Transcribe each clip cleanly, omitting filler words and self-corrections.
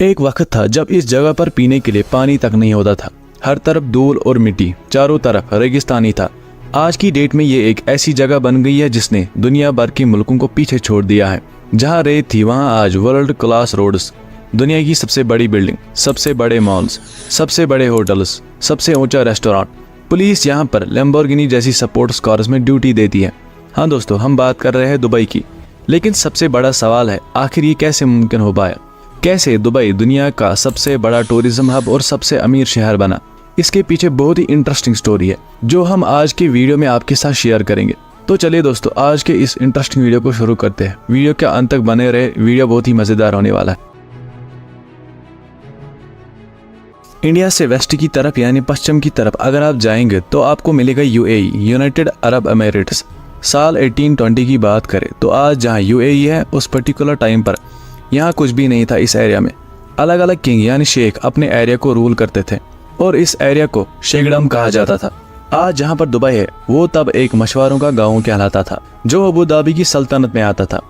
एक वक्त था जब इस जगह पर पीने के लिए पानी तक नहीं होता था। हर तरफ धूल और मिट्टी, चारों तरफ रेगिस्तानी था। आज की डेट में ये एक ऐसी जगह बन गई है जिसने दुनिया भर के मुल्कों को पीछे छोड़ दिया है। जहाँ रेत थी वहाँ आज वर्ल्ड क्लास रोड्स, दुनिया की सबसे बड़ी बिल्डिंग, सबसे बड़े मॉल्स, सबसे बड़े होटल्स, सबसे ऊंचा रेस्टोरेंट। पुलिस यहाँ पर लैम्बोर्गिनी जैसी स्पोर्ट्स कार्स में ड्यूटी देती है। हाँ दोस्तों, हम बात कर रहे हैं दुबई की। लेकिन सबसे बड़ा सवाल है, आखिर ये कैसे मुमकिन हो पाया? कैसे दुबई दुनिया का सबसे बड़ा टूरिज्म हब और सबसे अमीर शहर बना? इसके पीछे बहुत ही इंटरेस्टिंग स्टोरी है जो हम आज के वीडियो में आपके साथ शेयर करेंगे। तो चलिए दोस्तों, आज के इस इंटरेस्टिंग वीडियो को शुरू करते हैं। वीडियो के अंत तक बने रहे, वीडियो बहुत ही मजेदार होने वाला है। इंडिया से वेस्ट की तरफ यानी पश्चिम की तरफ अगर आप जाएंगे तो आपको मिलेगा यूएई, यूनाइटेड अरब एमिरेट्स। साल 1820 की बात करें तो आज जहां यूएई है उस पर्टिकुलर टाइम पर यहाँ कुछ भी नहीं था। इस एरिया में अलग अलग किंग यानी शेख अपने एरिया को रूल करते थे और इस एरिया को शेखडम कहा जाता था। आज जहाँ पर दुबई है वो तब एक मशवारों का गाँव कहलाता था जो अबू धाबी की सल्तनत में आता था।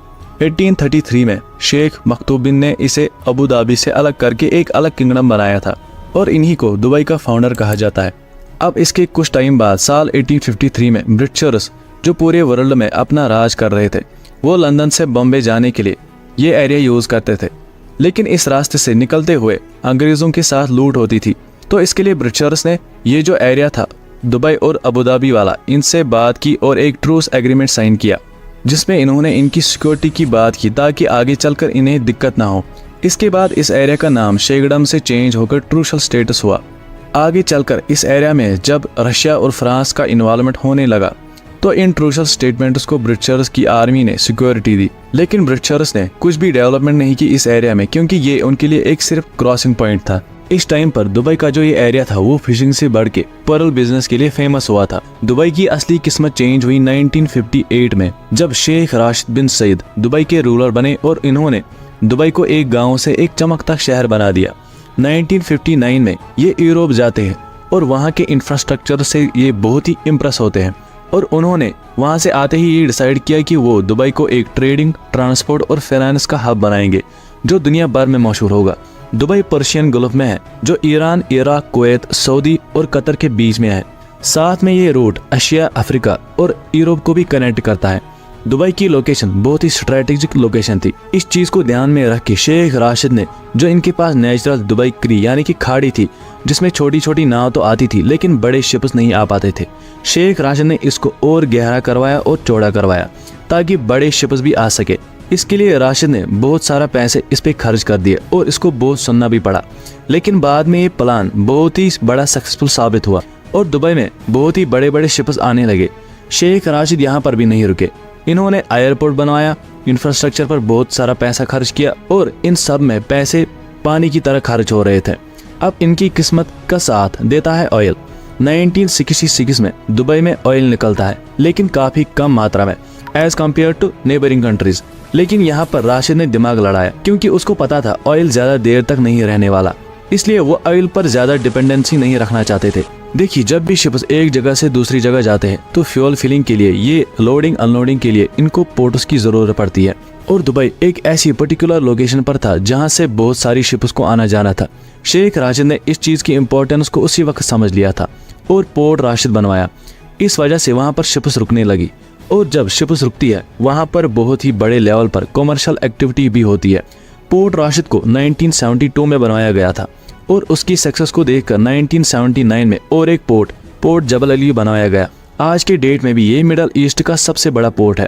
1833 में शेख मखतूम बिन ने इसे अबू धाबी से अलग करके एक अलग किंगडम बनाया था और इन्हीं को दुबई का फाउंडर कहा जाता है। अब इसके कुछ टाइम बाद साल 1853 में ब्रिटिशर्स जो पूरे वर्ल्ड में अपना राज कर रहे थे वो लंदन से बॉम्बे जाने के लिए ये एरिया यूज करते थे। लेकिन इस रास्ते से निकलते हुए अंग्रेजों के साथ लूट होती थी, तो इसके लिए ब्रिटिशर्स ने ये जो एरिया था दुबई और अबू धाबी वाला, इनसे बात की और एक ट्रूस एग्रीमेंट साइन किया जिसमें इन्होंने इनकी सिक्योरिटी की बात की ताकि आगे चलकर इन्हें दिक्कत ना हो। इसके बाद इस एरिया का नाम शेखडम से चेंज होकर ट्रूशल स्टेटस हुआ। आगे चलकर इस एरिया में जब रशिया और फ्रांस का इन्वॉल्वमेंट होने लगा तो इन ट्रूशल स्टेटमेंट्स को ब्रिटिशर्स की आर्मी ने सिक्योरिटी दी। लेकिन ब्रिटिशर्स ने कुछ भी डेवलपमेंट नहीं की इस एरिया में क्योंकि ये उनके लिए एक सिर्फ क्रॉसिंग पॉइंट था। इस टाइम पर दुबई का जो ये एरिया था वो फिशिंग से बढ़ के पर्ल बिजनेस के लिए फेमस हुआ था। दुबई की असली किस्मत चेंज हुई 1958 में जब शेख राशिद बिन सईद दुबई के रूलर बने और इन्होंने दुबई को एक गांव से एक चमकता शहर बना दिया। 1959 में ये यूरोप जाते हैं और वहाँ के इंफ्रास्ट्रक्चर से ये बहुत ही इम्प्रेस होते हैं और उन्होंने वहाँ से आते ही ये डिसाइड किया कि वो दुबई को एक ट्रेडिंग, ट्रांसपोर्ट और फाइनेंस का हब बनाएंगे जो दुनिया भर में मशहूर होगा। दुबई पर्शियन गल्फ में है जो ईरान, इराक, कुवैत, सऊदी और कतर के बीच में है। साथ में ये रूट एशिया, अफ्रीका और यूरोप को भी कनेक्ट करता है। दुबई की लोकेशन बहुत ही स्ट्रेटेजिक लोकेशन थी। इस चीज को ध्यान में रख के शेख राशिद ने, जो इनके पास नेचुरल दुबई क्री यानी कि खाड़ी थी जिसमें छोटी छोटी नाव तो आती थी लेकिन बड़े शिप्स नहीं आ पाते थे, शेख राशिद ने इसको और गहरा करवाया और चौड़ा करवाया ताकि बड़े शिप्स भी आ सके। इसके लिए राशिद ने बहुत सारा पैसे इस पे खर्च कर दिए और इसको बहुत सुनना भी पड़ा। लेकिन बाद में ये प्लान बहुत ही बड़ा सक्सेसफुल साबित हुआ और दुबई में बहुत ही बड़े बड़े शिप्स आने लगे। शेख राशिद यहाँ पर भी नहीं रुके, इन्होंने एयरपोर्ट बनवाया, इंफ्रास्ट्रक्चर पर बहुत सारा पैसा खर्च किया और इन सब में पैसे पानी की तरह खर्च हो रहे थे। अब इनकी किस्मत का साथ देता है ऑयल। 1966 में दुबई में ऑयल निकलता है लेकिन काफी कम मात्रा में as compare to neighbouring countries. लेकिन यहाँ पर राशिद ने दिमाग लड़ाया क्योंकि उसको पता था ऑयल ज्यादा देर तक नहीं रहने वाला, इसलिए वो ऑयल पर ज्यादा डिपेंडेंसी नहीं रखना चाहते थे। देखिए, जब भी शिप्स एक जगह से दूसरी जगह जाते हैं तो फ्यूल फिलिंग के लिए, ये लोडिंग अनलोडिंग के लिए इनको पोर्ट्स की जरूरत पड़ती है और दुबई एक ऐसी पर्टिकुलर लोकेशन पर था जहां से बहुत सारी शिप्स को आना जाना था। शेख राशिद ने इस चीज की इम्पोर्टेंस को उसी वक्त समझ लिया था और पोर्ट राशिद बनवाया। इस वजह से वहां पर शिप्स रुकने लगी और जब शिप्स रुकती है वहां पर बहुत ही बड़े लेवल पर कमर्शियल एक्टिविटी भी होती है। पोर्ट राशिद को 1972 में बनवाया गया था और उसकी सक्सेस को देखकर 1979 में और एक पोर्ट जबल अली बनाया गया। आज के डेट में भी ये मिडल ईस्ट का सबसे बड़ा पोर्ट है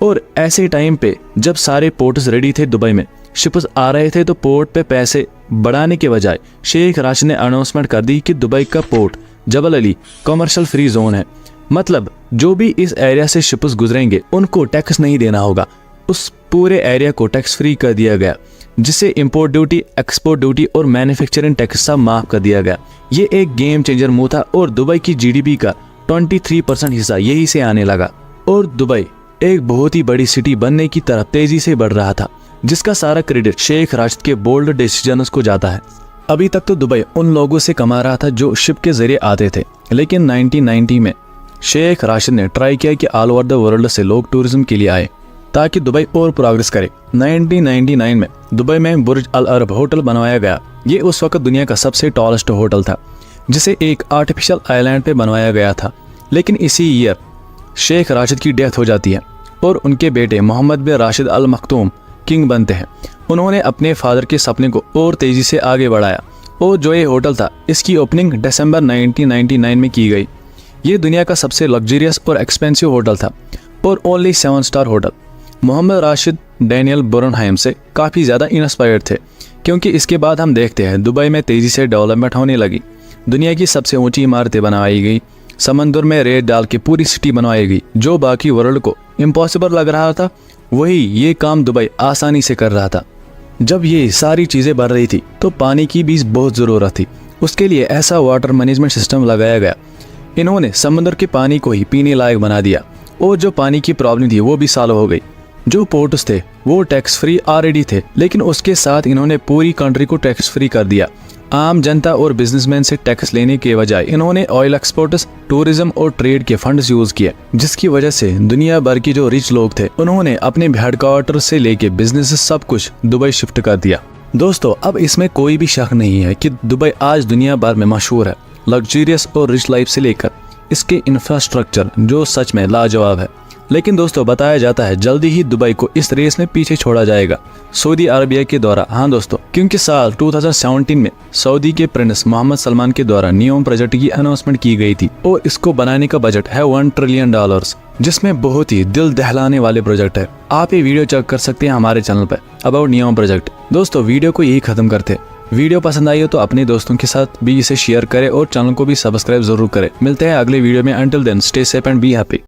और ऐसे टाइम पे जब सारे पोर्ट्स रेडी थे दुबई में, शिप्स आ रहे थे, तो पोर्ट पे पैसे बढ़ाने के बजाय शेख राशिद ने अनाउंसमेंट कर दी कि दुबई का पोर्ट जबल अली कमर्शियल फ्री जोन है। मतलब जो भी इस एरिया से शिप्स गुजरेंगे उनको टैक्स नहीं देना होगा। उस पूरे एरिया को टैक्स फ्री कर दिया गया जिससे इंपोर्ट ड्यूटी, एक्सपोर्ट ड्यूटी और मैन्युफैक्चरिंग टैक्स सब माफ कर दिया गया। ये एक गेम चेंजर मूव था और दुबई की जीडीपी का 23% हिस्सा यही से आने लगा और दुबई एक बहुत ही बड़ी सिटी बनने की तरफ तेजी से बढ़ रहा था जिसका सारा क्रेडिट शेख राशिद के बोल्ड डिसीजंस को जाता है। अभी तक तो दुबई उन लोगों से कमा रहा था जो शिप के जरिए आते थे, लेकिन 1990 में शेख राशिद ने ट्राई किया कि ऑल ओवर द वर्ल्ड से लोग टूरिज्म के लिए आए ताकि दुबई और प्रोग्रेस करे। 1999 में दुबई में बुर्ज अल अरब होटल बनवाया गया। ये उस वक्त दुनिया का सबसे टॉलेस्ट होटल था, जिसे एक आर्टिफिशियल आइलैंड पे बनवाया गया था। लेकिन इसी ईयर शेख राशिद की डेथ हो जाती है और उनके बेटे मोहम्मद बिन राशिद अल मखतूम किंग बनते हैं। उन्होंने अपने फादर के सपने को और तेज़ी से आगे बढ़ाया और जो ये होटल था, इसकी ओपनिंग दिसंबर 1999 में की गई। ये दुनिया का सबसे लग्जरियस और एक्सपेंसिव होटल था और only 7 star hotel. Mohammad Rashid Daniel Burnheim से काफ़ी ज़्यादा इंस्पायर्ड थे, क्योंकि इसके बाद हम देखते हैं दुबई में तेज़ी से डेवलपमेंट होने लगी। दुनिया की सबसे ऊंची इमारतें बनवाई गई, समंदर में रेत डाल के पूरी सिटी बनवाई गई। जो बाकी वर्ल्ड को इम्पॉसिबल लग रहा था, वही ये काम दुबई आसानी से कर रहा था। जब ये सारी चीज़ें बढ़ रही थी तो पानी की भी बहुत ज़रूरत थी। उसके लिए ऐसा वाटर मैनेजमेंट सिस्टम लगाया गया। इन्होंने समुद्र के पानी को ही पीने लायक बना दिया और जो पानी की प्रॉब्लम थी वो भी सॉल्व हो गई। जो पोर्ट्स थे वो टैक्स फ्री ऑलरेडी थे, लेकिन उसके साथ इन्होंने पूरी कंट्री को टैक्स फ्री कर दिया। आम जनता और बिजनेसमैन से टैक्स लेने के बजाय इन्होंने ऑयल एक्सपोर्ट्स, टूरिज्म और ट्रेड के फंड्स यूज किए, जिसकी वजह से दुनिया भर के जो रिच लोग थे उन्होंने अपने हेडक्वार्टर से लेके बिजनेस सब कुछ दुबई शिफ्ट कर दिया। दोस्तों, अब इसमें कोई भी शक नहीं है कि दुबई आज दुनिया भर में मशहूर है, लग्जरियस और रिच लाइफ से लेकर इसके इंफ्रास्ट्रक्चर जो सच में लाजवाब है। लेकिन दोस्तों, बताया जाता है जल्दी ही दुबई को इस रेस में पीछे छोड़ा जाएगा सऊदी अरबिया के द्वारा। हाँ दोस्तों, क्योंकि साल 2017 में सऊदी के प्रिंस मोहम्मद सलमान के द्वारा नियोम प्रोजेक्ट की अनाउंसमेंट की गई थी और इसको बनाने का बजट है $1 ट्रिलियन, जिसमें बहुत ही दिल दहलाने वाले प्रोजेक्ट है। आप ये वीडियो चेक कर सकते हैं हमारे चैनल पर अबाउट नियोम प्रोजेक्ट। दोस्तों, वीडियो को यही खत्म करते। वीडियो पसंद आई हो तो अपने दोस्तों के साथ भी इसे शेयर करें और चैनल को भी सब्सक्राइब जरूर करें। मिलते हैं अगले वीडियो में। Until then stay safe and be happy.